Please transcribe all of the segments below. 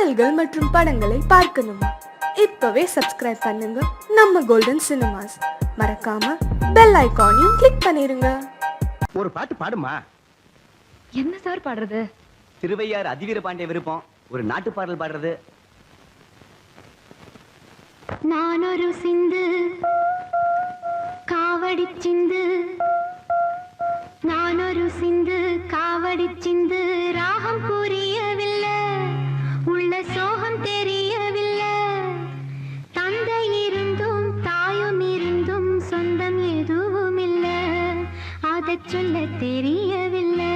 பாடல்கள் மற்றும் படங்களை பார்க்கணுமா? இப்பவே சப்ஸ்கிரைப் பண்ணுங்க நம்ம கோல்டன் சினிமாஸ். மறக்காம பெல் ஐகானையும் கிளிக் பண்ணிருங்க. ஒரு பாட்டு பாடுமா? என்ன சார் பாடுறது? திருவையார் அதிவீர பாண்டிய விருப்பம். ஒரு நாட்டு பாடல் பாடுறது. நான் ஒரு சிந்து காவடி சிந்து, நான் ஒரு சிந்து காவடி சிந்து, ராகம் புரியவில்லை, உள்ள சோகம் தெரியவில்லை, தந்தை இருந்தும் தாயும் இருந்தும் சொந்தம் எதுவும் இல்லை, அதை சொல்ல தெரியவில்லை.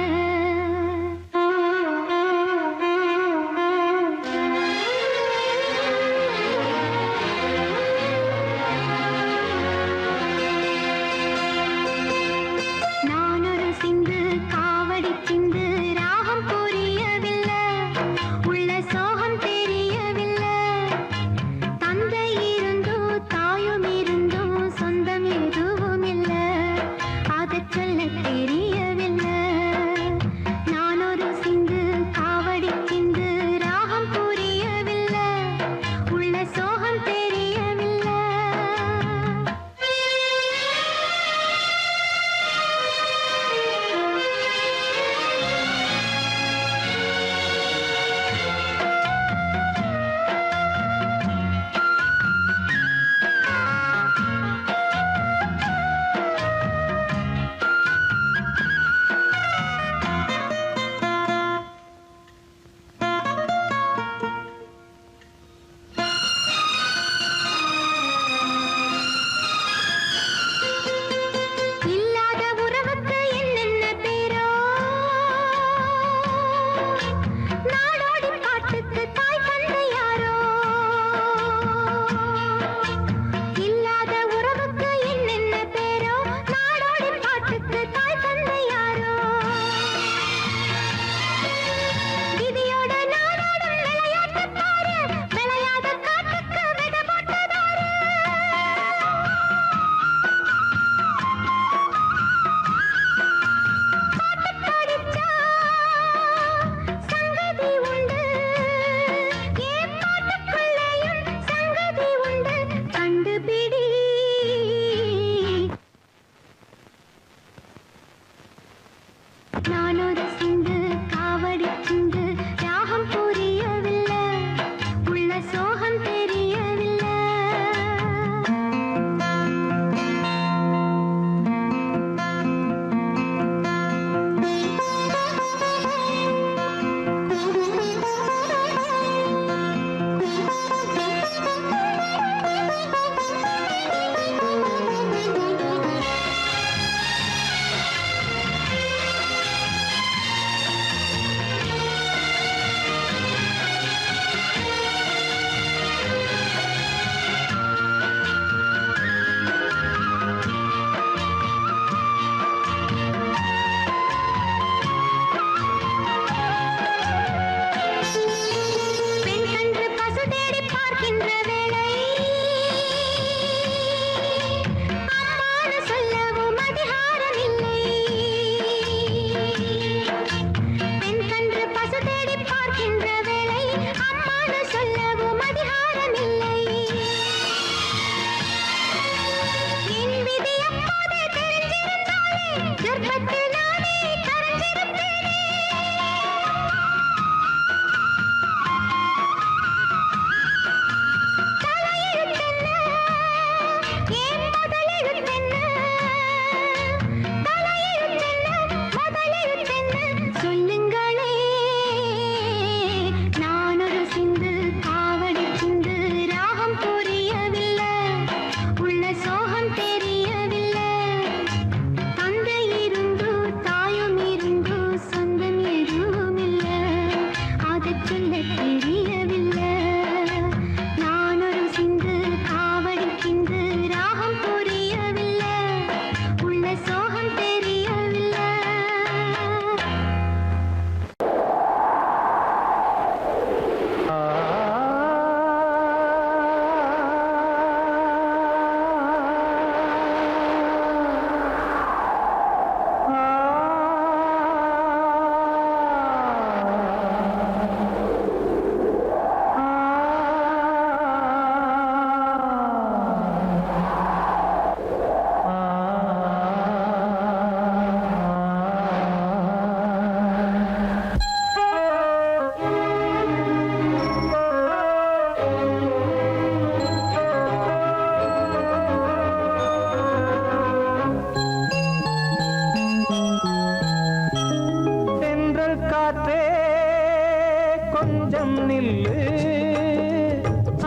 நில்லு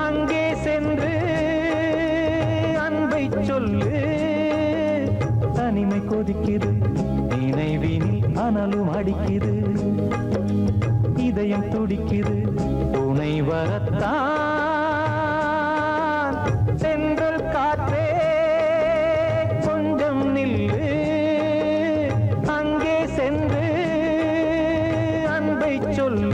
அங்கே சென்று அன்பை சொல்லு. தனிமை கொதிக்குது நினைவினில் அனலும் அடிக்குது. இதயம் துடிக்குது துணை வரத்தான். சென்றல் காற்றே கொஞ்சம் நில்லு அங்கே சென்று அன்பை சொல்லு.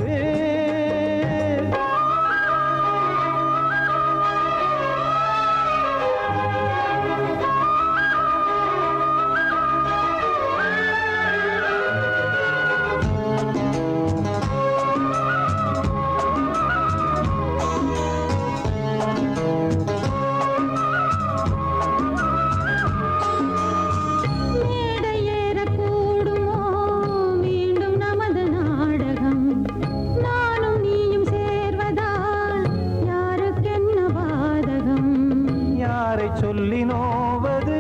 சொல்லி நோவது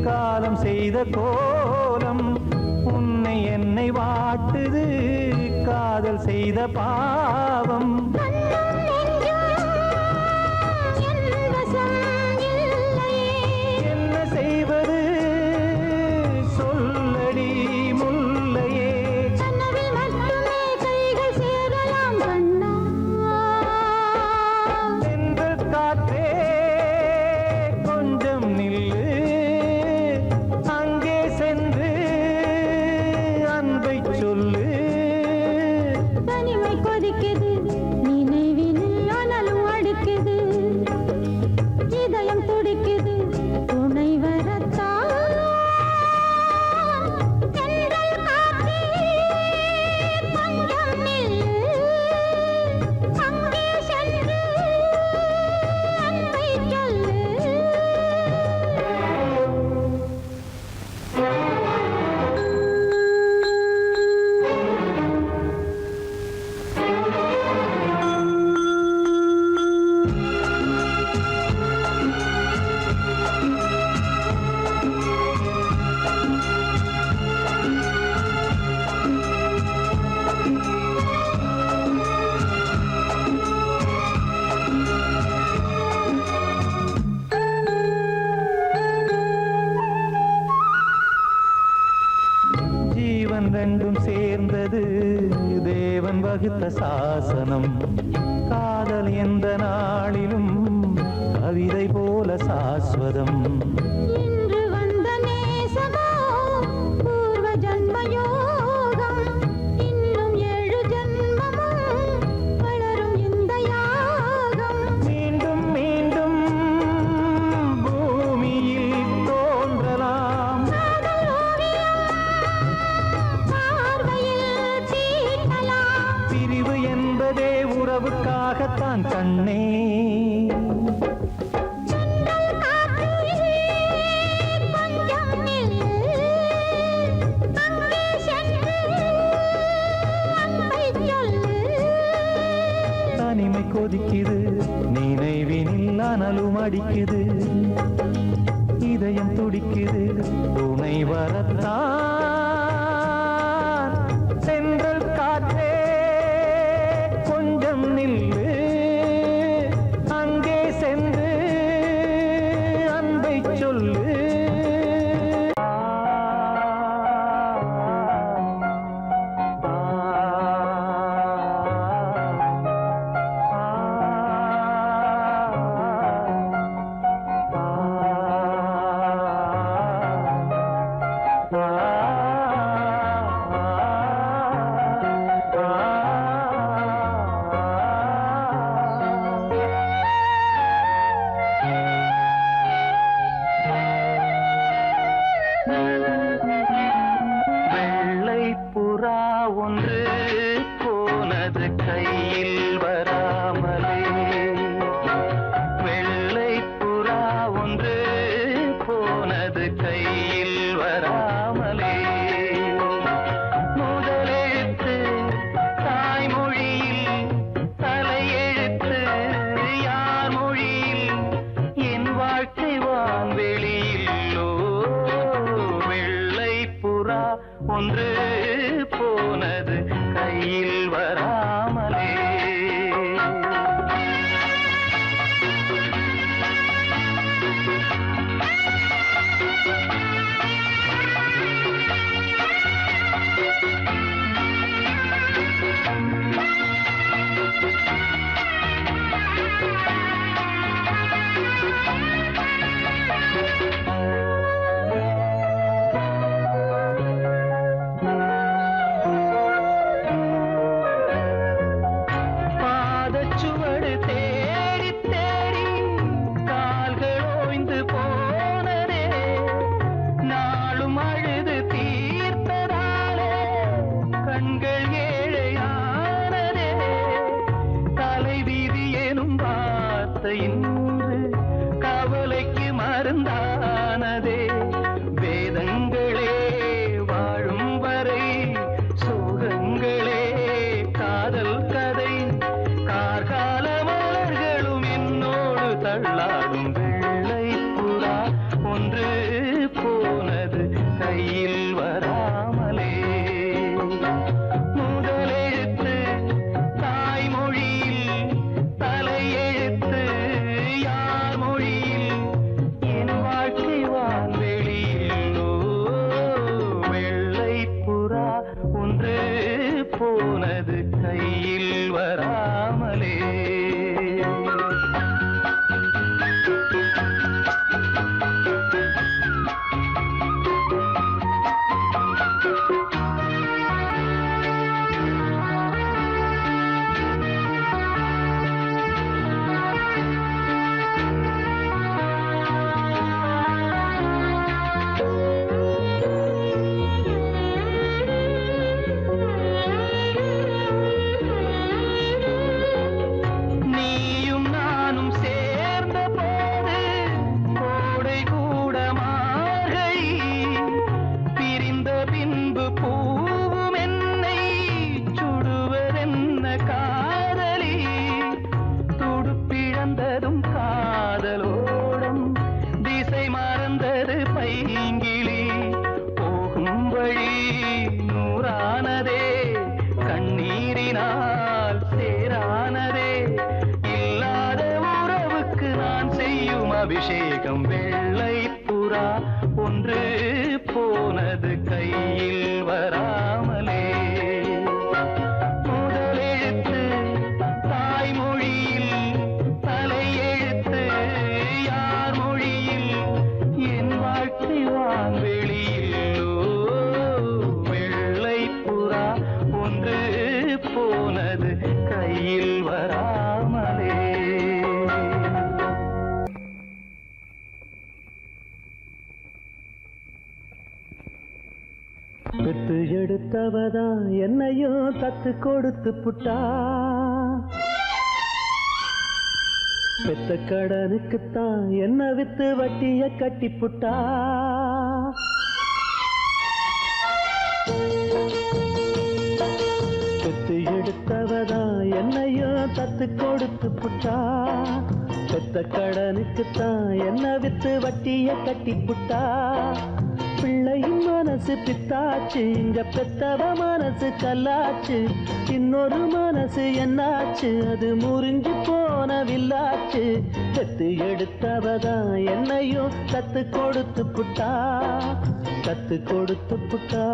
காலம் செய்த கோலம். உன்னை என்னை வாட்டுது காதல் செய்த பாவம். என்ன செய்வது சொல்லடி முல்லையே. சென்று காற்றே கொஞ்சம் நில்லு அங்கே சென்று அன்பை சொல்லு. தனிமை கொதிக்குது நினைவினில் அனலும் அடிக்குது. இதயம் துடிக்குது துணை வரத்தான். தென்றல் காற்றே கொஞ்சம் நில்லு அங்கே சென்று அன்பை சொல்லு. ஜீவன் ரெண்டும் சேர்ந்தது தேவன் வகுத்த சாசனம். காதல் எந்த நாளிலும் கவிதை போல சாஸ்வதம். இன்று வந்த நேசமோ பூர்வ ஜன்ம யோகம். இன்னும் 7 ஜன்மமும் வளரும் இந்த யாகம். மீண்டும் மீண்டும் பூமியில் தோன்றலாம். காதல் ஓவியம் பார்வையில் தீட்டலாம். பிரிவு என்பதே உறவுக்காகத்தான் கண்ணே. தென்றல் காற்றே கொஞ்சம் நில்லு அங்கே சென்று அன்பை சொல்லு. தனிமை கொதிக்குது நினைவினில் அனலும் அடிக்குது. இதயம் துடிக்குது துணை வரத்தான். சென்றல் காற்றே கொஞ்சம் நில்லு அங்கே சென்று அன்பை சொல்லு. சுவடு தேடி தேடி கால்கள் ஓய்ந்து போனதே நாளும் அழுது தீர்த்ததாலே கண்கள் ஏழையானதே தலைவீதி எனும் வார்த்தை இன்று கவலைக்கு மருந்தானதே வேதங்களே வாழும் வரை சோகங்களே காதல் கதை கார்கால மலர்களும் என்னோடு தள்ளாடும் வெள்ளை புறா ஒன்று போனது கையில் வராமலே முதலெழுத்து தாய்மொழியில் தலையெழுத்து யார் மொழியில் என் வாழ்க்கை வான்வெளியில் வெள்ளை புறா ஒன்று போனது கையில் வராமலே நீயும் நானும் சேர்ந்த போது கோடை கூட மார்கழி பிரிந்த பின்பு பூவும் என்னை சுடுவதென்ன காதலி துடுப்பிழந்ததும் காதலோடும் திசை மறந்தது பைங்கிளி போகும் வழி நூறானதே கண்ணீரினால் சேரானதே இல்லாத உறவுக்கு நான் செய்யும் அபிஷேகம் வெள்ளை புறா ஒன்று போனது கையில் வராமலே முதலெழுத்து தாய்மொழியில் தலையெழுத்து யார் மொழியில் என் வாழ்க்கை வான்வெளியில் வெள்ளை புறா ஒன்று போனது கையில் வராமலே பெத்து எடுத்தவதா என்னையும் தத்து கொடுத்து புட்டா பெத்த கடனுக்குத்தான் என்ன வித்து வட்டிய கட்டி புட்டா பெத்து எடுத்தவதா என்னையும் தத்து கொடுத்து புட்டா பெத்த கடனுக்குத்தான் என்ன வித்து வட்டிய கட்டி புட்டா பிள்ளையின் மனசு பித்தாச்சு இங்க பெத்தவ மனசு கல்லாச்சு இன்னொரு மனசு என்னாச்சு அது முறிஞ்சு போன வில்லாச்சு பெத்து எடுத்தவதான் என்னையும் கத்து கொடுத்து புட்டா கத்து கொடுத்து புட்டா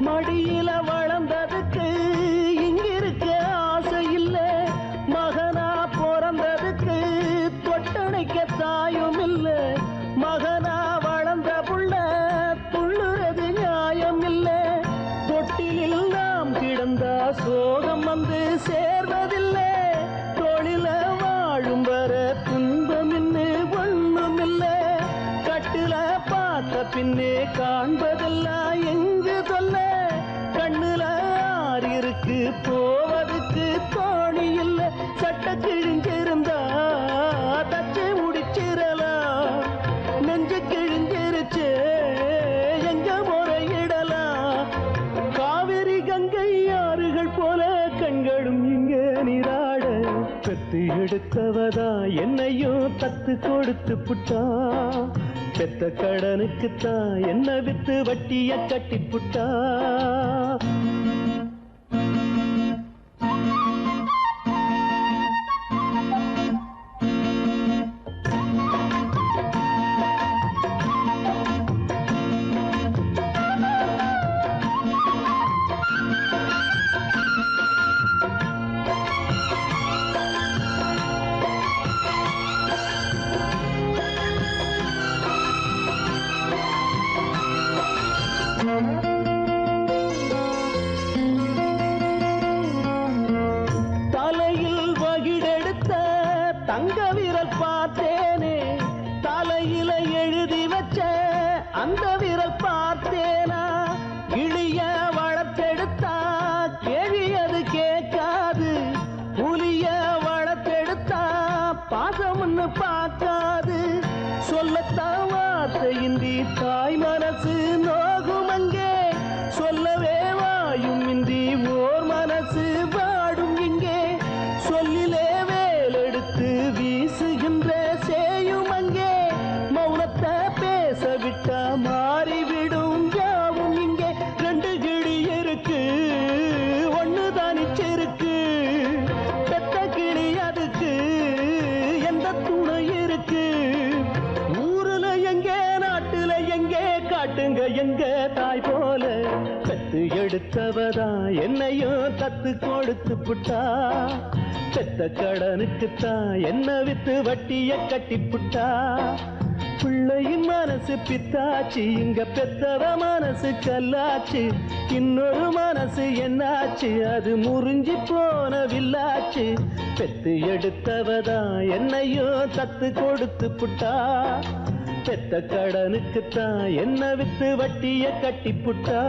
மடியில வளர்ந்ததுக்கு இங்கிருக்க ஆசை இல்ல மகனா பிறந்ததுக்கு தொட்டணைக்க தாயும் இல்ல மகனா வளர்ந்த புள்ள துள்ளுறது நியாயம் இல்ல தொட்டிலில் நாம் கிடந்தா சோகம் வந்து சேர்வதில்லை தொழில வாழும் வர துன்பம் இன்னு ஒண்ணும் இல்ல கட்டுல பார்த்த பின்னே காண்பதெல்லாம் எங்கு சொல்ல கண்ணுல ஆறிருக்கு போவதுக்கு தோணி இல்ல சட்ட கிழிஞ்சிருந்தா தச்சு முடிச்சிடலாம் நெஞ்சு கிழிஞ்சிருச்சு எங்க முறையிடலாம் காவிரி கங்கை ஆறுகள் போல கண்களும் இங்க நீராட பெத்து எடுத்தவதா என்னையும் தத்து கொடுத்து புட்டா பெத்த கடனுக்குத்தான் என்ன வித்து வட்டிய கட்டிப்புட்டா. தலையில் வகிடெடுத்த தங்க விரல் பார்த்தேனே, தலையில எழுதி வச்ச அந்த விரல் பார்த்தேனா. இழிய வளர்த்தெடுத்தா கேள்வி அது கேட்காது, புலிய வளர்த்தெடுத்தா பாசம்னு பார்க்காது. சொல்லத்தான் வார்த்தையின்றி தாய் மனசு நோகும் அங்கே, சொல்லவே வாயும் இன்றி ஓர் மனசு வாடும் இங்கே. சொல்லிலே வேலெடுத்து வீசுகின்ற சேயும் அங்கே, மௌனத்தை பேச விட்டா மாறிவிடும் யாவும் இங்கே. ரெண்டு கிளி இருக்கு ஒண்ணு தானிச்சிருக்கு, பெத்த கிளி அதுக்கு எந்த துணை இருக்கு. ஊருல எங்கே நாட்டுல எங்கே காட்டுங்க எங்க தாய் போல, கத்து எடுத்தவதா என்னையும் தத்து கொடுத்து புட்டா. பெத்த கடனுக்குத்தான் என்ன வித்து வட்டிய கட்டிப்புட்டா. பிள்ளையின் மனசு பித்தாச்சு, இங்க பெத்தவ மனசு கல்லாச்சு. இன்னொரு மனசு என்னாச்சு, அது முறிஞ்சி போன வில்லாச்சு. பெத்து எடுத்தவதா என்னையும் தத்து கொடுத்து புட்டா. பெத்த கடனுக்குத்தான் என்ன வித்து வட்டிய கட்டிப்புட்டா.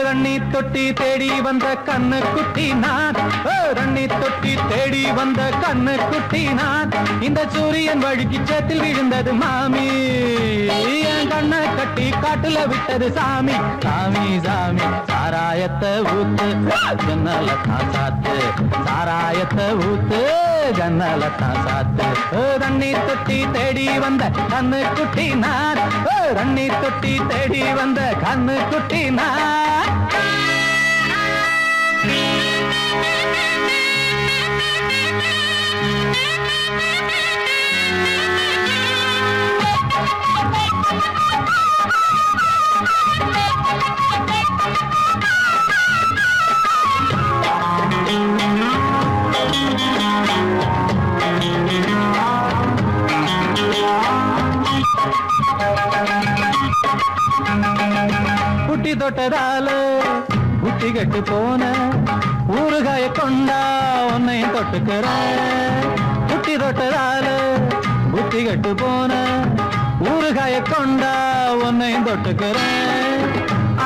ரண்ணி தொட்டி தேடி வந்த கண்ணு குட்டி நான், ரண்ணி தொட்டி தேடி வந்த கண்ணு குட்டி நான். இந்த சூரியன் வழுக்கி சேத்தில் விழுந்தது மாமி, என் கண்ணை கட்டி காட்டுல விட்டது சாமி. சாமி சாமி சாராயத்தை ஊத்து ஜன்னல தான் சாத்து, சாராயத்தை ஊத்து ஜன்னல தான் சாத்து. ரண்ணி தொட்டி தேடி வந்த கண்ணு குட்டி நான், ரண்ணி தொட்டி தேடி வந்த கண்ணு குட்டி நான். புட்டி தொட்டதால புட்டி கட்டு போன ஊறுகாய கொண்டா உன்னையும் தொட்டுக்கிற. புட்டி தொட்டதால புட்டி கட்டு போன ஊறுகாய கொண்டா உன்னையும் தொட்டுக்கிற.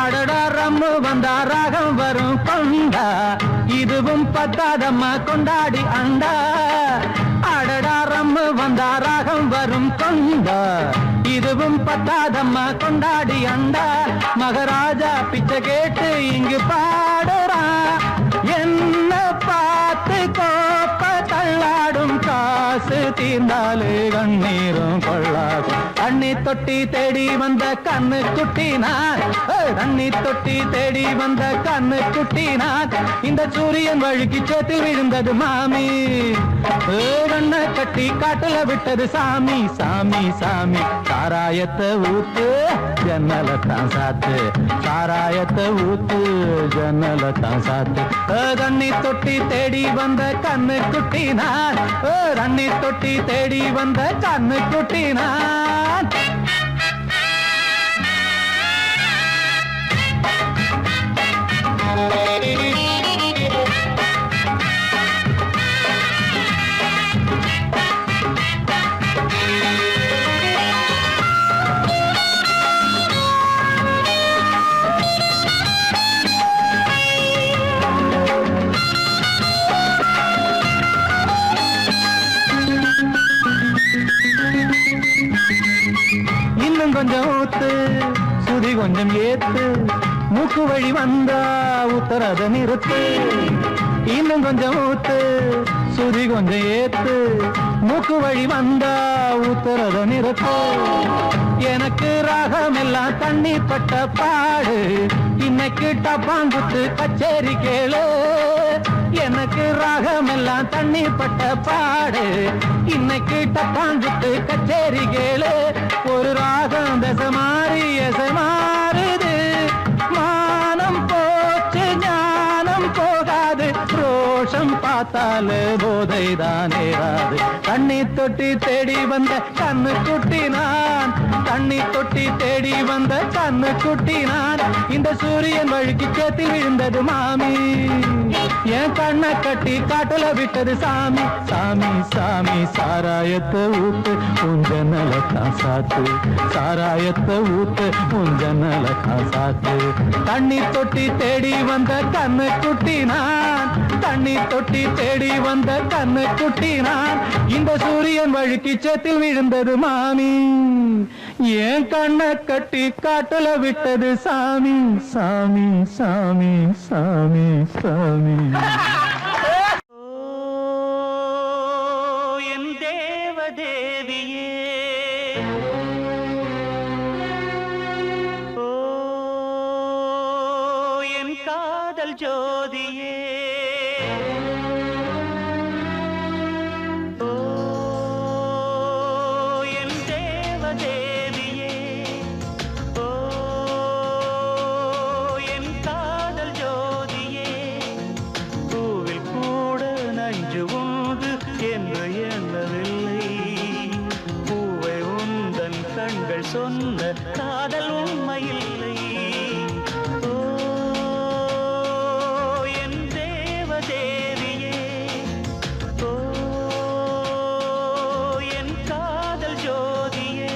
அடடா ரம்மு வந்தா ராகம் வரும் கொண்டா, இதுவும் பத்தாதம்மா கொண்டாடி அண்டா. அடடா ரம்மு வந்தா ராகம் வரும் கொண்டா, இதுவும் பத்தாதம்மா கொண்டாடி அண்டா. மகாராஜா பிச்சை கேட்டு இங்கு பாடுறான், என்ன பார்த்து கோப்ப தள்ளாடும் காசு தீர்ந்தாலே கண்ணீரும் கொள்ளாகும். அண்ணி தொட்டி தேடி வந்த கண்ணு குட்டி நான், அண்ணி தொட்டி தேடி வந்த கண்ணு குட்டி நான். இந்த சூரியன் வழுக்கி சேத்து விழுந்தது மாமி, கண்ணை கட்டி காட்டுல விட்டது சாமி. சாமி சாமி சாராயத்தை ஊத்து ஜன்னலத்தான் சாத்து, சாராயத்தை ஊத்து ஜன்னலத்தான் சாத்து. தண்ணி தொட்டி தேடி வந்த கண்ணு குட்டி நான், தண்ணி தொட்டி தேடி வந்த கண்ணு குட்டி நான். இன்னும் கொஞ்சம் ஊத்து சுதி கொஞ்சம் ஏத்து, மூக்கு வழி வந்தா உத்தரத நிறுத்து. இன்னும் கொஞ்சம் ஊத்து சுதி கொஞ்சம் ஏத்து மூக்கு வழி வந்தா ஊத்துறத நிறுத்து எனக்கு ராகம் எல்லாம் தண்ணி பட்ட பாடு இன்னைக்கு டப்பாங்குத்து கச்சேரி கேளு எனக்கு ராகம் எல்லாம் தண்ணி பட்ட பாடு இன்னைக்கு டப்பாங்குத்து கச்சேரி கேளு ஒரு ராகம் தசை மாறி எசை மாறுது மானம் போச்சு ஞானம் போகாது ரோஷம் பார்த்தாலே போதை தான் ஏறாது தண்ணி தொட்டி தேடி வந்த கண்ணு குட்டி நான் தண்ணி தொட்டி தேடி வந்த கண்ணு குட்டி நான் இந்த சூரியன் வழுக்கி சேத்தில் விழுந்தது மாமி என் கண்ணை கட்டி காட்டுல விட்டது சாமி சாமி சாமி சாராயத்தை ஊத்து உஞ்சனலத்தான் சாத்து சாராயத்தை ஊத்து உஞ்சனலத்தான் சாத்து தண்ணி தொட்டி தேடி வந்த கண்ணு குட்டி நான் தண்ணி தொட்டி தேடி வந்த கண்ணு குட்டி நான் இந்த சூரியன் வழுக்கி சேத்தில் விழுந்தது மாமி என் கண்ணை கட்டி காட்டுல விட்டது சாமி சாமி சாமி சாமி சாமி என் தேவதேவியே ஓ என் காதல் ஜோதியே சொன்ன காதல் உண்மையில்லை ஓ என் தேவதேவியே ஓ என் காதல் ஜோதியே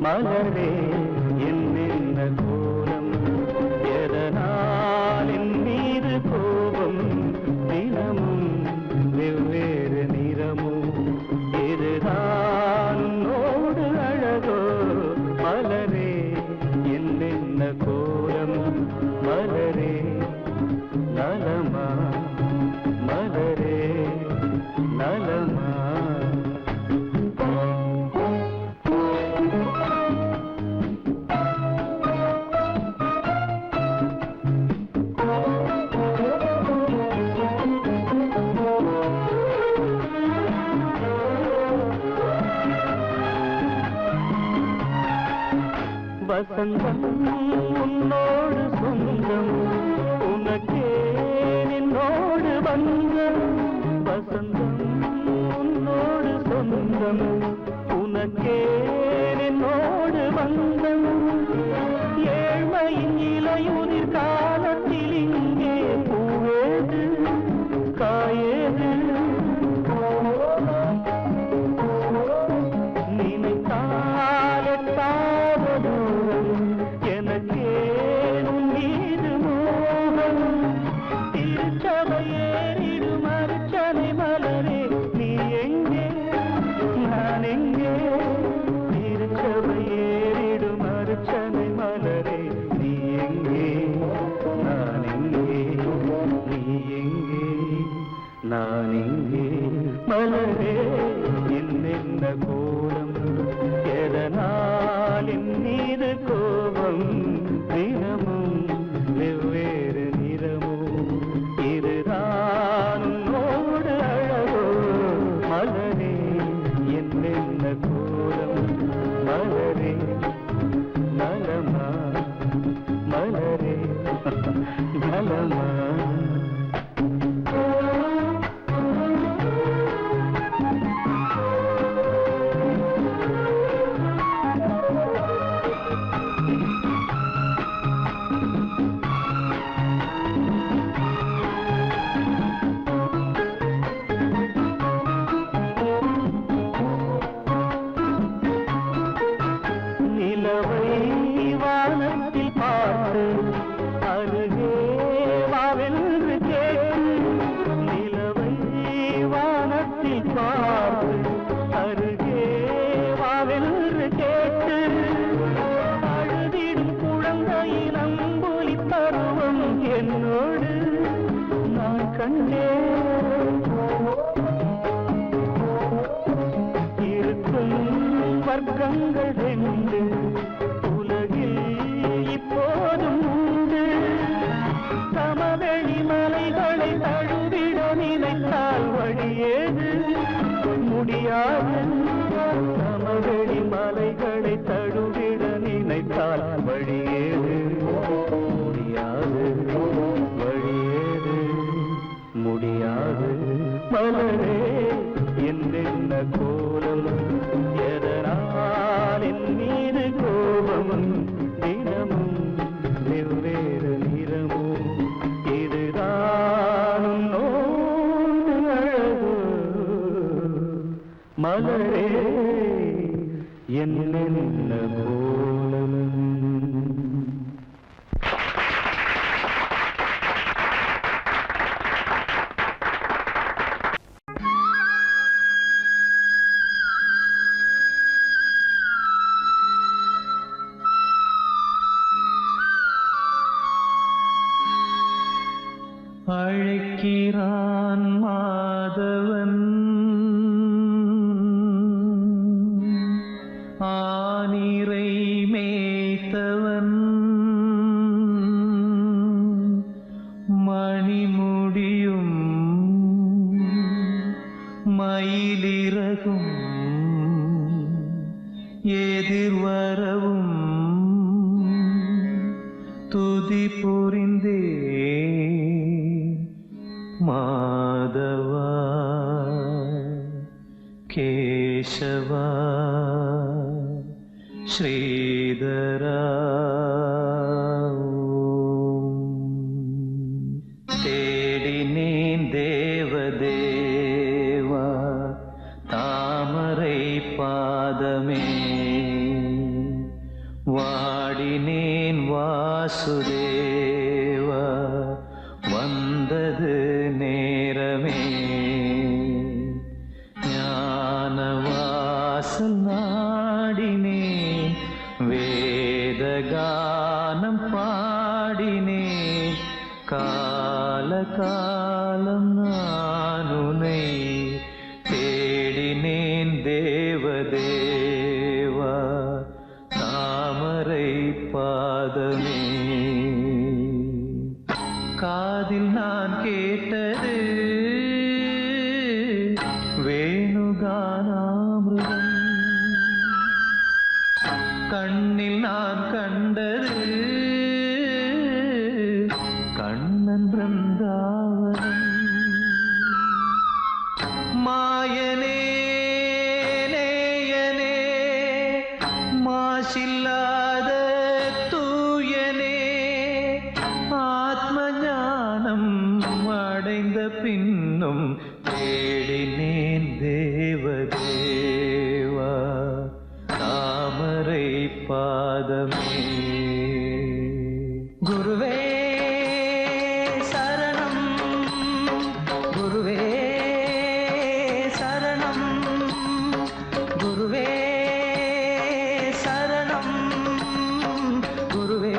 மலரே என்னென்ன கோலம் எதனால் என் மீது கோபம் தினமும் வெவ்வேறு நிறமும் இதுதான் உன்னோடு அழகோ மலரே என்னென்ன கோலம் மலரே நலமா மலரே நலமா வசந்தம் உன்னோடு சொந்தம் உனக்கே என்னோடு பந்தம் வசந்தம் உன்னோடு சொந்தம் உனக்கே என்னோடு பந்தம் ஏழ்மையின் இலையுதிர் காலத்தில் இங்கே பூவேது காயேது நினைத்தாலெட்டாத தூரம் எனக்கேனும் மீது மோகம் திருச்சபையேறிடும் அர்ச்சனை மலரே நீ எங்கே நான் எங்கே திருச்சபையேறிடும் அர்ச்சனை மலரே நீ எங்கே நான் எங்கே நீ எங்கே நான் எங்கே மலரே என்னென்ன கோலம் எதனால் என் மீது கோபம் தினமும் வெவ்வேறு நிறமும் இதுதான் உன்னோடு அழகோ மலரே என்னென்ன கோலம் மலரே நலமா மலரே நலமா நிலவை வானத்தில் பார்த்து அருகே வாவென்று கேட்டு நிலவை வானத்தில் பார்த்து அருகே வாவென்று கேட்டு அழுதிடும் குழந்தையின் அம்புலி பருவம் என்னோடு நான் கண்டேன் இருக்கும் வர்க்கங்கள் ரெண்டு உலகில் இப்போதும் உண்டு சமவெளி மலைகளை தழுவிட நினைத்தால் வழியேது முடியாது சமவெளி மலைகளை தழுவிட நினைத்தால் வழியேது முடியாது வழியேது முடியாது மலரே என்னென்ன கோலம் எதனால் என் மீது கோபம் தினமும் வெவ்வேறு நிறமும் இதுதான் உன்னோடு அழகோ மலரே என்னென்ன கோலம் அழைக்கிறான் மாதவன் ஆனிரை மேய்த்தவன் மணிமுடியும் மயிலிறகும் எதிர்வரவும் துதி புரிந்தே மாதவா கேசவா ஸ்ரீதரா தேடினேன் தேவதேவா தாமரை பாதமே வாடினேன் வாசுதேவா வந்தது நேரமே ஞானவாசல் நாடினேன் வேதகானம் பாடினேன் காலகாலம் நான் உன்னை தேடினேன் தேவதேவா தாமரை பாதமே காதில் நான் கேட்டது வேணுகானாமிருதம் கண்ணே கண்ணில் நான் கண்டது கண்ணன் பிருந்தாவனம். மாயனே நேயனே மாசில்லாத தூயனே ஆத்ம ஞானம் அடைந்த பின்னும் தேடினேன் தேவதேவா தாமரை பாதமே. குருவே சரணம் குருவே சரணம் குருவே சரணம் குருவே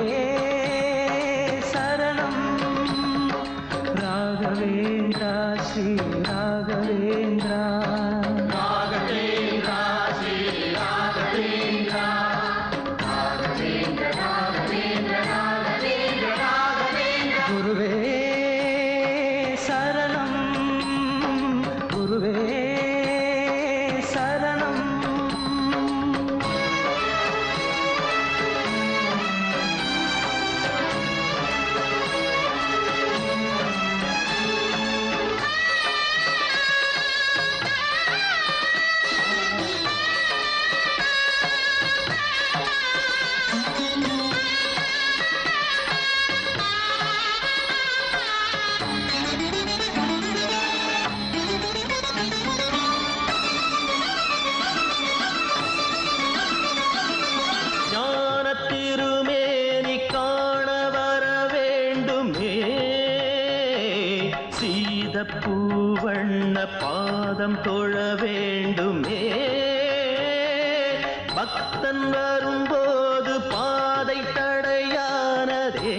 சரணம். ராகவேந்திரா ஸ்ரீ ராகவேந்திரா ராகவேந்திரா ஸ்ரீ ராகவேந்திரா ராகவேந்திர ராகவேந்திர ராகவேந்திர ராகவேந்திர. குருவே சரணம் குருவே சரணம். ஞானத்திருமேனி காண வர வேண்டுமே சீதப்பூவண்ண பாதம் தொழ வேண்டுமே. பக்தன் வரும்போது பாதை தடையானதே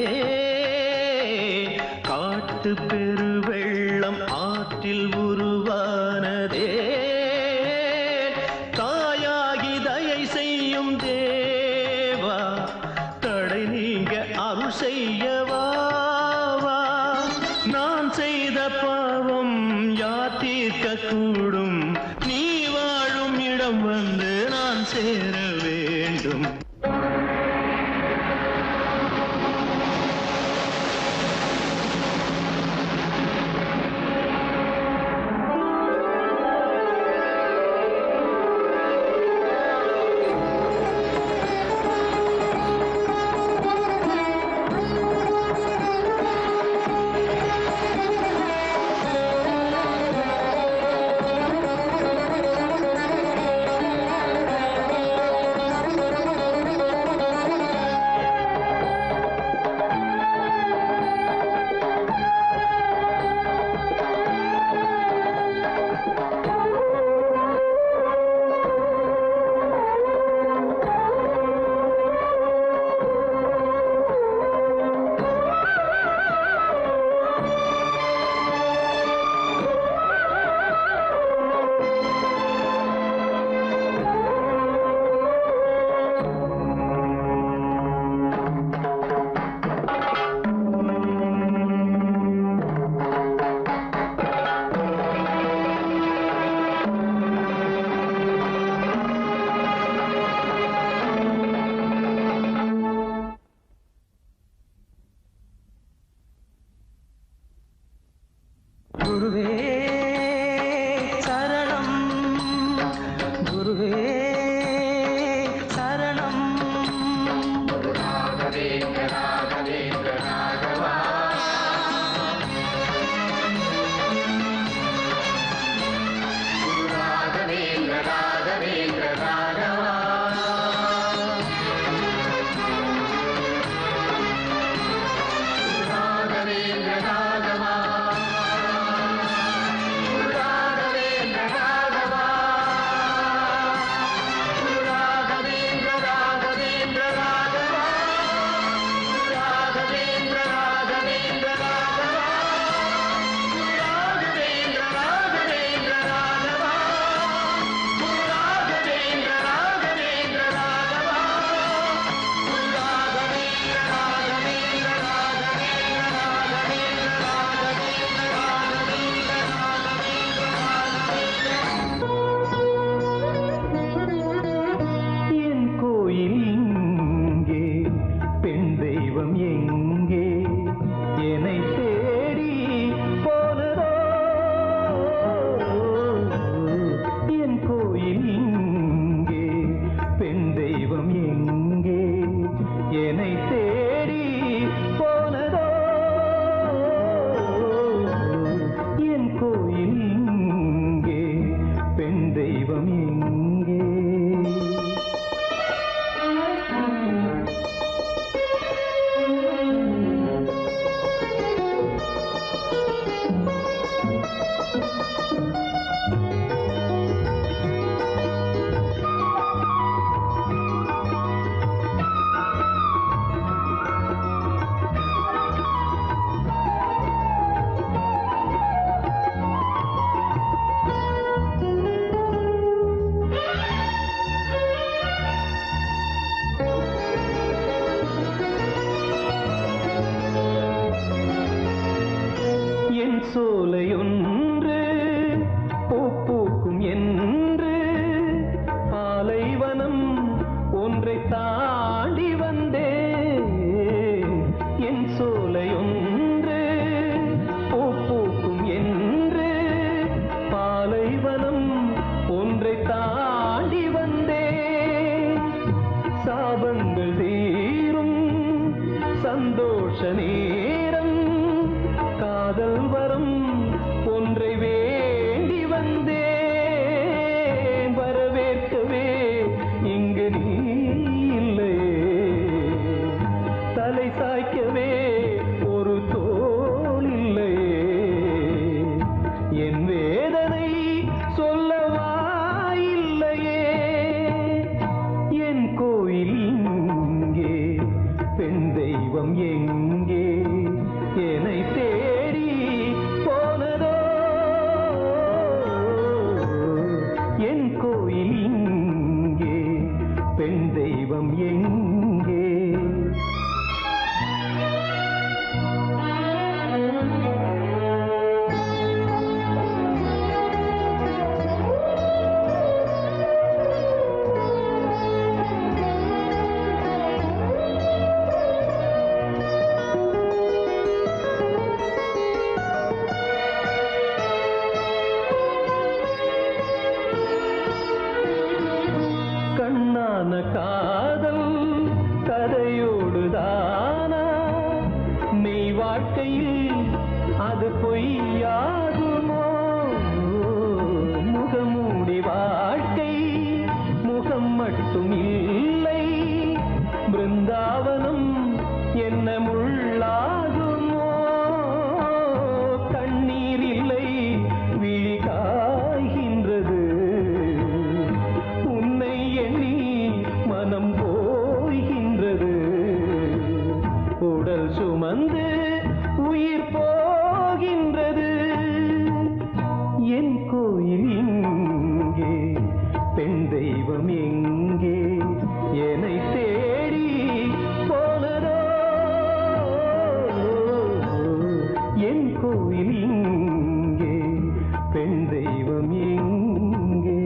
காட்டு பெருவெள்ளம் ஆற்றில் உருவானதே. தாயாகி தயை செய்யும் தேவா தடை நீங்க அருள் செய்யவா. நான் செய்த பாவம் யார் தீர்க்க கூடும் நீ வாழும் இடம் வந்து நான் சேர வேண்டும். குருவே சரணம் குருவே சரணம். ராகவேந்திர ராகவேந்திர ராகவா ராகவேந்திர ராகவேந்திர ராகவா. ராகவேந்திர ராகவா சோலையொன்று பூ பூக்கும் என்று பாலைவனம் ஒன்றை தாண்டி வந்தேன். என் சோலையொன்று பூ பூக்கும் என்று பாலைவனம் ஒன்றை தாண்டி வந்தேன். சாபங்கள் தீரும் சந்தோஷ நேரம் காதல் வரம் ஒன்றை வேண்டி வந்தேன். வரவேற்கவே இங்கு நீ இல்லையே, தலை சாய்க்கவே ஒரு தோள் இல்லையே. என் வேதனை சொல்லவா இல்லையே. என் கோயில் இங்கே, பெண் தெய்வம் எங்கே என்னை தேடி போனதோ. என் கோயில் இங்கே, பெண் தெய்வம் எங்கே. கண்ணான காதல் கதையோடுதானா மெய் வாழ்க்கையில் அது பொய்யாகுமோ. முகமூடி வாழ்க்கை முகம் மட்டும் இல்லை, பிருந்தாவனம் என்ன முள்ளாகுமோ. கண்ணீர் இல்லை விழி காய்கின்றது, உன்னை எண்ணி மனம் போகின்றது. உடல் சுமந்து உயிர் போகின்றது. என் கோயில் இங்கே, பெண் தெய்வம் எங்கே என்னை தேடி போனதோ. என் கோயில் இங்கே, பெண் தெய்வம் எங்கே.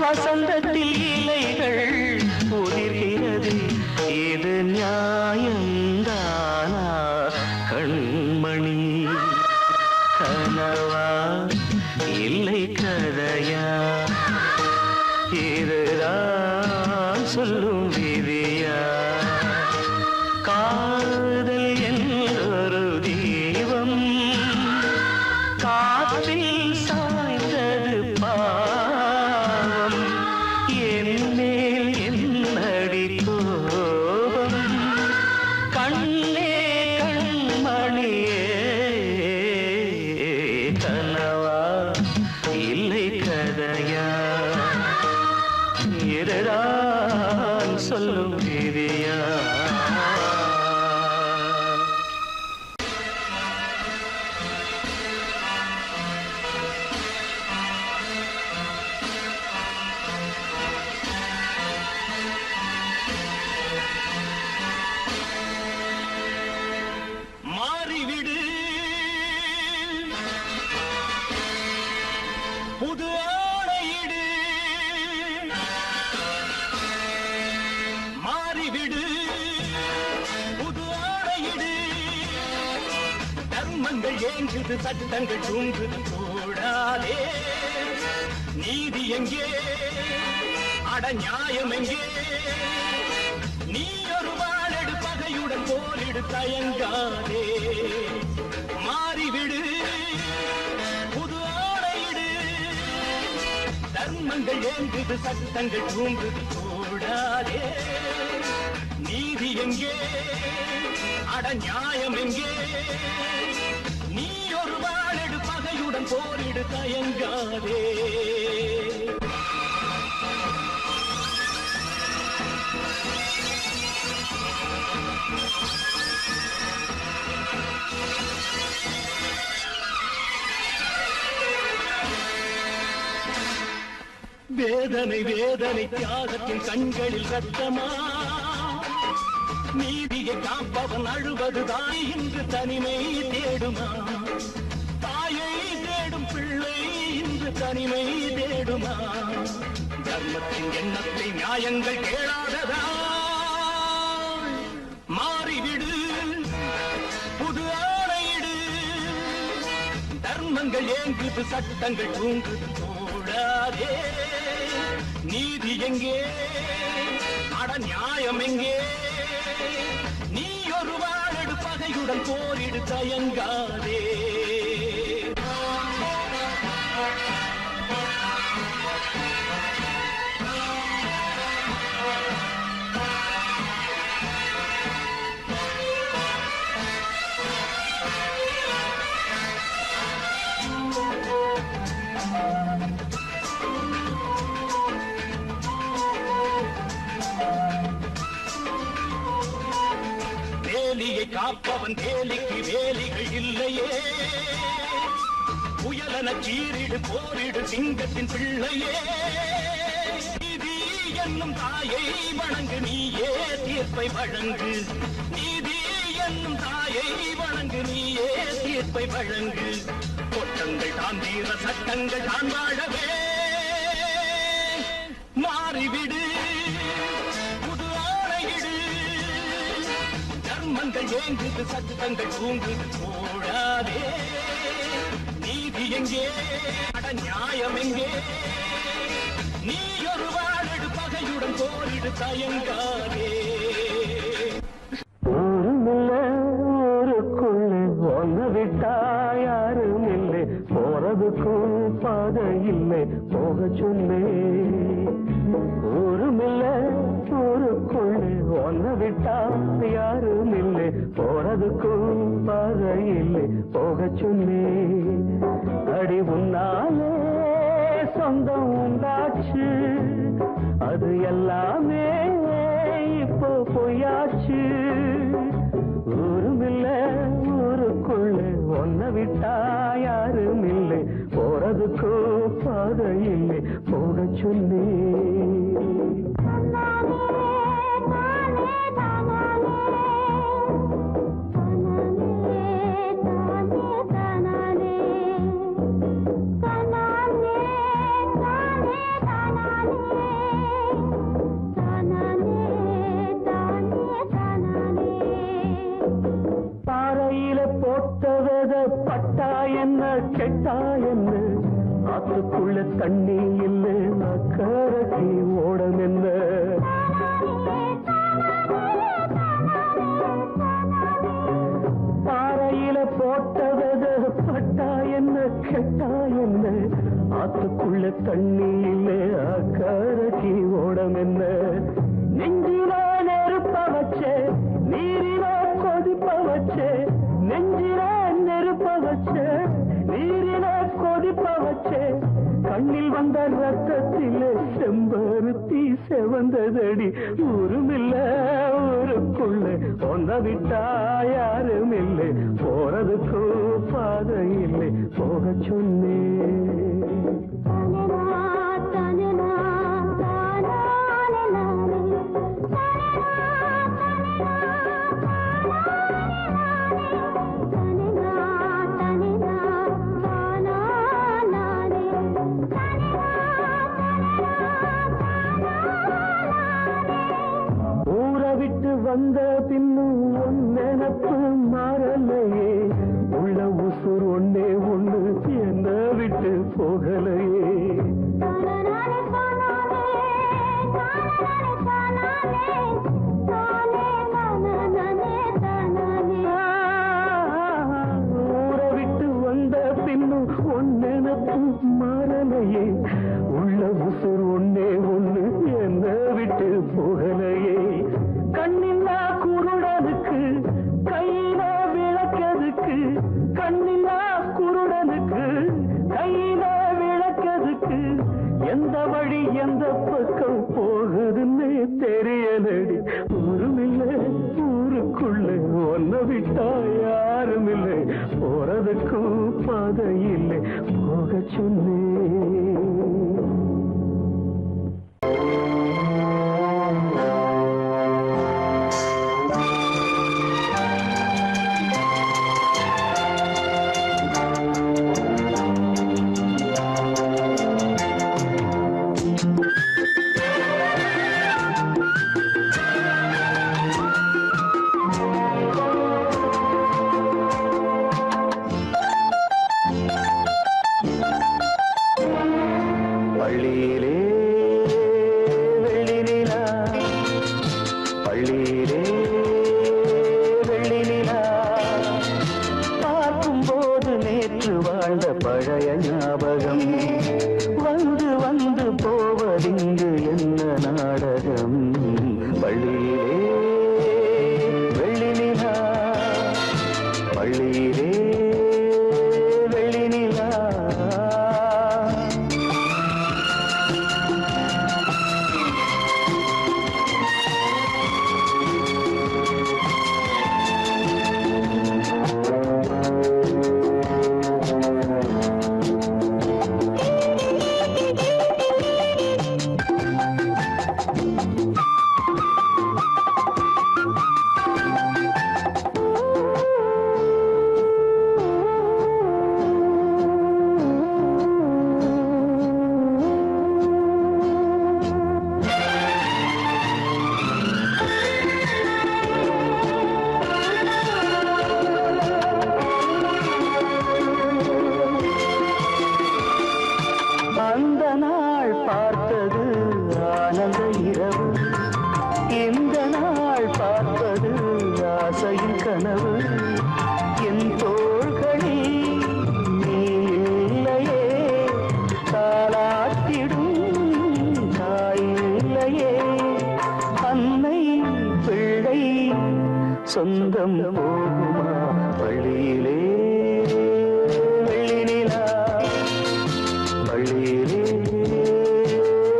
வசந்தத்தில் இலைகள் உதிர்கிறது இது நியாயந்தானா கண்மணி கனவா இல்லை கதையா இதுதான் சொல்லும் விதியா காதல் என்றொரு தீபம் காற்றில் சாய்ந்தது பாவம் என் மேல் என்னடி கோபம் கண்ணே கண்மணியே கனவா இல்லை கதையா இதுதான் சொல்லும் விதியா மாறிவிடு புது ஆடையிடு மாறிவிடு புது ஆடையிடு தர்மங்கள் ஏங்குது சட்டங்கள் தூங்குது கூடாதே நீதி எங்கே அட நியாயம் எங்கே நீ ஒரு வாழெடு பகையுடன் போரிடு தயங்காதே மாறிவிடு புது ஆடையிடு தர்மங்கள் ஏங்குது சட்டங்கள் தூங்குது கூடாதே நீதி எங்கே அட நியாயம் எங்கே நீ ஒரு வாழெடு பகையுடன் போரிடு தயங்காதே வேதனை வேதனை தியாகத்தின் கண்களில் ரத்தமா நீதியை காப்பவன் அழுவதுதான் இன்று தனிமை தேடுமா தாயை தேடும் பிள்ளை இன்று தனிமை தேடுமா தர்மத்தின் எண்ணத்தை நியாயங்கள் கேளாததா மாறிவிடு புது ஆணையிடு தர்மங்கள் ஏங்குது சட்டங்கள் தூங்குது கூடாதே நீதி எங்கே அட நியாயம் எங்கே நீ ஒரு வாழெடு பகையுடன் போரிடு தயங்காதே வேலியை காப்பவன் வேலிக்கு வேலிகள் இல்லையே புயலன சீரிடு போரிடு சிங்கத்தின் பிள்ளையே நீதி என்னும் தாயை வணங்கு நீயே தீர்ப்பை வழங்கு நீதி என்னும் தாயை வணங்கு நீயே தீர்ப்பை வழங்கு கொட்டங்கள் தான் தீர சட்டங்கள் தான் வாழவே மாறிவிடு புது ஆணையிடு தர்மங்கள் ஏங்குது சட்டங்கள் தூங்குது கூடாதே நீதி எங்கே அட நியாயம் எங்கே நீ ஒரு வாழெடு பகையுடன் போரிடு தயங்காதே ஊருக்குள்ளே ஒன்று விட்டா யாரும் இல்லை போறதுக்கும் பாதை இல்லை போக சொல்லே ஊருமில்லை ஊருக்குள்ளே ஒன்று விட்டா யாரும் இல்லை போறதுக்கும் பாதை இல்லை போக சொல்லே அடி உன்னாலே சொந்தம் உண்டாச்சு அது எல்லாமே இப்போ பொய்யாச்சு ஊருமில்லை ஊருக்குள்ளே ஒன்ன விட்டா யாரும் இல்லை போறதுக்கோ பாதை இல்லை போக சொல்லி தானே கெட்டா என்ன ஆத்துக்குள்ள தண்ணி இல்லை அக்கறைக்கு ஓடம் என்ன பாறையில போட்டவத பட்டா என்ன கெட்டா என்ன ஆத்துக்குள்ள தண்ணி இல்லை அக்கறைக்கு ஓடம் என்ன நெஞ்சில நெருப்ப வச்சே நீரில கொதிப்ப வச்சே நெஞ்சில நெருப்ப வச்சே நீரில கொதிப்ப வச்சே கண்ணில் வந்த ரத்தத்திலே செம்பருத்தி செவந்ததடி ஊருமில்ல ஊருக்குள்ள ஒன்ன விட்டா யாரும் இல்லை போறதுக்கு பாதை இல்லை போக சொன்னே வந்த பின்னும் உன் நினப்பு மாறலையே உள்ள உசுர் ஒன்னே ஒண்ணு என்ன விட்டு போகலையே ஊரை விட்டு வந்த பின்னும் உன் நினப்பு மாறலையே உள்ள உசுர் ஒன்னே ஒண்ணு என்ன விட்டு போகலையே கண்ணில்லா குருடனுக்கு கையில விளக்கதுக்கு கண்ணில்லா குருடனுக்கு கையில விளக்கதுக்கு எந்த வழி எந்த பக்கம் போகுதுன்னு தெரியலடி ஊருமில்லை ஊருக்குள்ள ஒன்ன விட்டா யாரும் இல்லை போறதுக்கும் பாதை இல்லை போக சொன்னே சொந்தம் போகுமா வழியிலே வெள்ளினிலா வழியிலே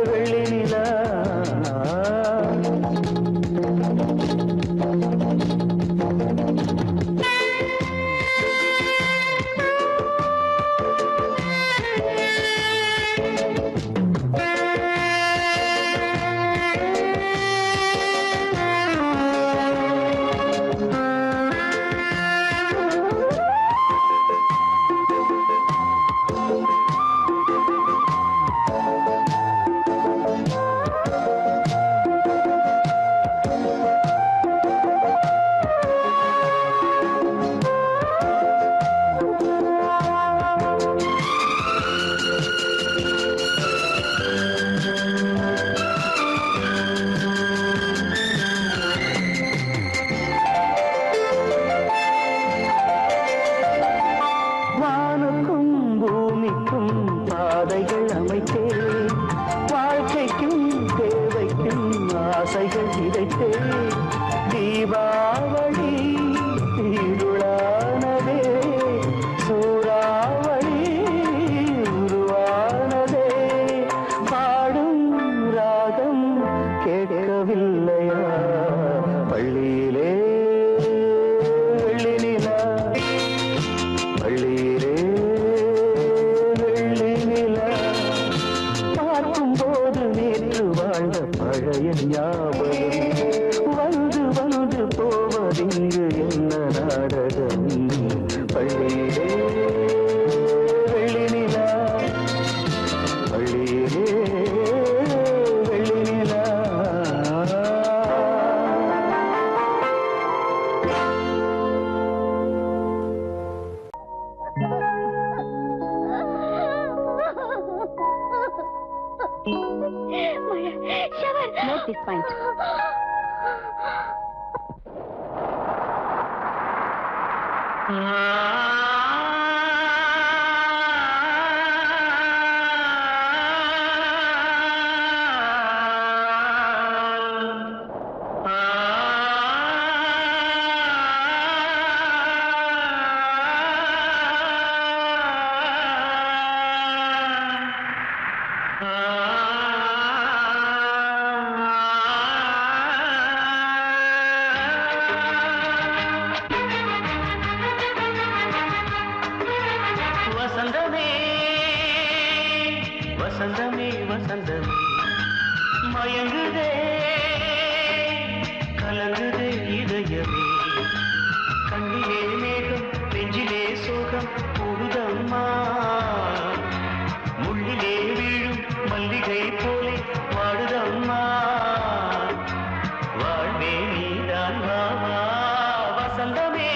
வெள்ளினிலா பழைய ஞாபகம் வந்து வந்து போவதிங்கு என்ன நாடகம் பள்ளியிலே வெள்ளி நிலா பள்ளியிலே வெள்ளி நிலா Note this point. வசந்தமே வசந்தமே வசந்தமே மயங்குதே கலங்குதே இதயமே கண்ணிலே மேகம் நெஞ்சிலே சோகம் கூடுதம்மா முள்ளிலே வீழும் மல்லிகை போலே வாடுதம்மா வாழ்வே நீதான் வாவா வசந்தமே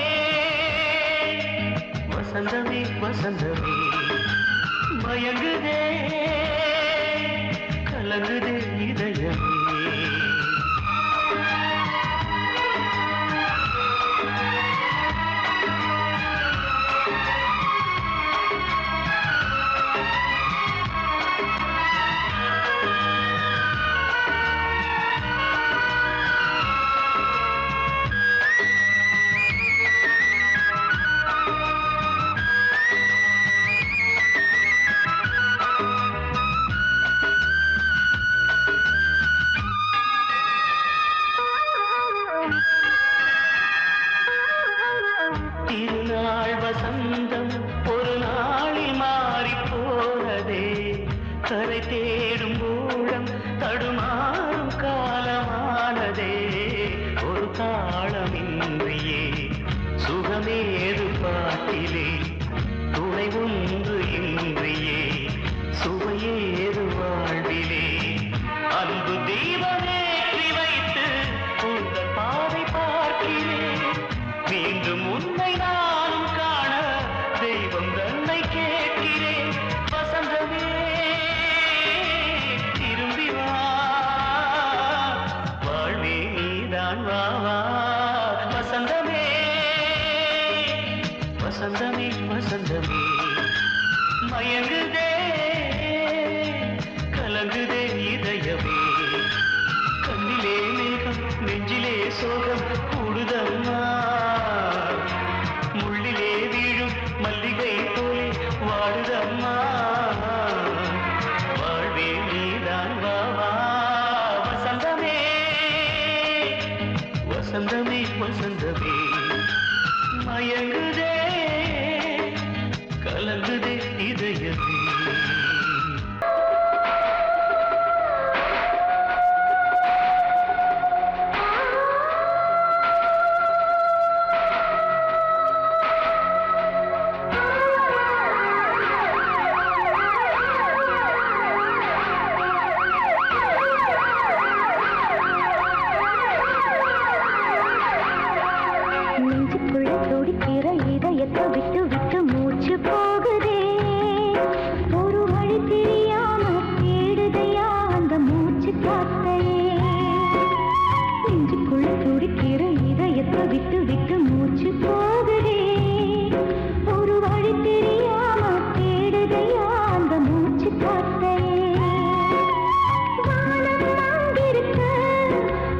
வசந்தமே வசந்தமே மயங்குதே கலங்குதே இதயமே திருநாள் வசந்தம் ஒரு நாளில் மாறி போனதே கரை தேடும் ஊழம் தடுமாறும் காலமானதே ஒரு தாளமின்றியே சுகமேது பாட்டிலே துணை ஒன்று இன்றியே சுவையேது வாழ்விலே அன்பு தீபமேற்றி வைத்து உங்கள் பாதை பார்க்கிறேன் மீண்டும் உன்னை நானும் காண தெய்வம் தன்னை கேட்கிறேன் வசந்தமே திரும்பி வா வாழ்வே நீதான் வா வா வசந்தமே வசந்தமே வசந்தமே மயங்குதே கலங்குதே இதயமே கண்ணிலே மேகம் நெஞ்சிலே சோகம் கூடுதம்மா முள்ளிலே வீழும் மல்லிகை போலே வாடுதம்மா வாழ்வே நீதான் வா வா வசந்தமே வசந்தமே வசந்தமே மயங்குதே கலங்குதே இதயமே நெஞ்சுக்குள்ள துடிக்கிற இதயத்தை விட்டு விட்டு மூச்சு போகுதே ஒரு வழி தெரியாம தேடுதையா அந்த மூச்சு காத்தையே நெஞ்சுக்குள்ள துடிக்கிற இதயத்தை விட்டு விட்டு மூச்சு போகுதே ஒரு வழி தெரியாம தேடுதையா அந்த மூச்சு காத்தையே வானம் அங்கிருக்க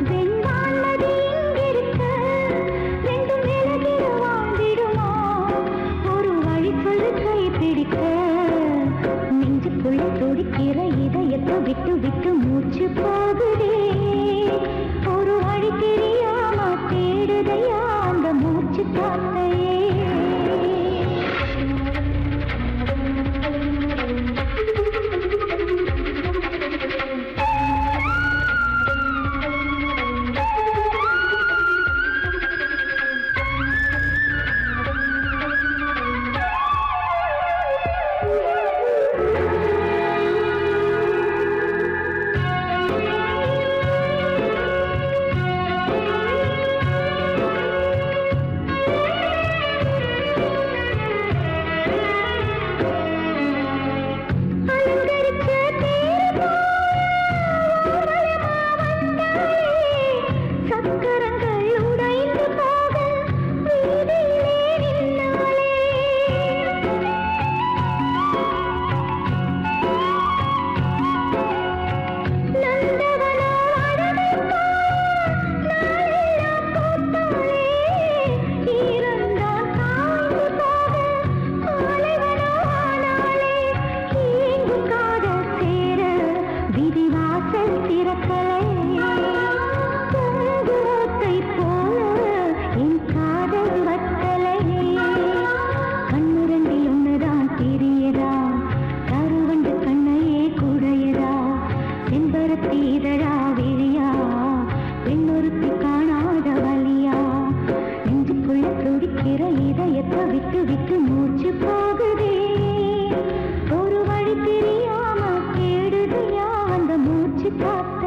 வெண்வானது இங்கிருக்க ரெண்டும் விலகிட வாழ்ந்திடுமா ஒரு வழி சொல்லு கை பிடிக்க நெஞ்சுக்குள்ள துடிக்கிற இதயத்தை விட்டு விட்டு மூச்சு போகுதே ஒரு வழி தெரியாம தேடுதையா அந்த மூச்சு காத்தையே திறக்கலையே பூங்கோத்தை போல என் காதல் வத்தலையே கண்ணு ரெண்டில் ஒண்ணுதான் தெரியதா கருவண்டு கண்ணையே குடையதா செம்பருத்தி இதழா விழியா பெண்ணொருத்தி காணாத வலியா நெஞ்சுக்குள்ள துடிக்கிற இதயத்தை விட்டு விட்டு மூச்சு போகுதே ஒரு வழி தெரியாம கேடுதையா அந்த மூச்சு காத்து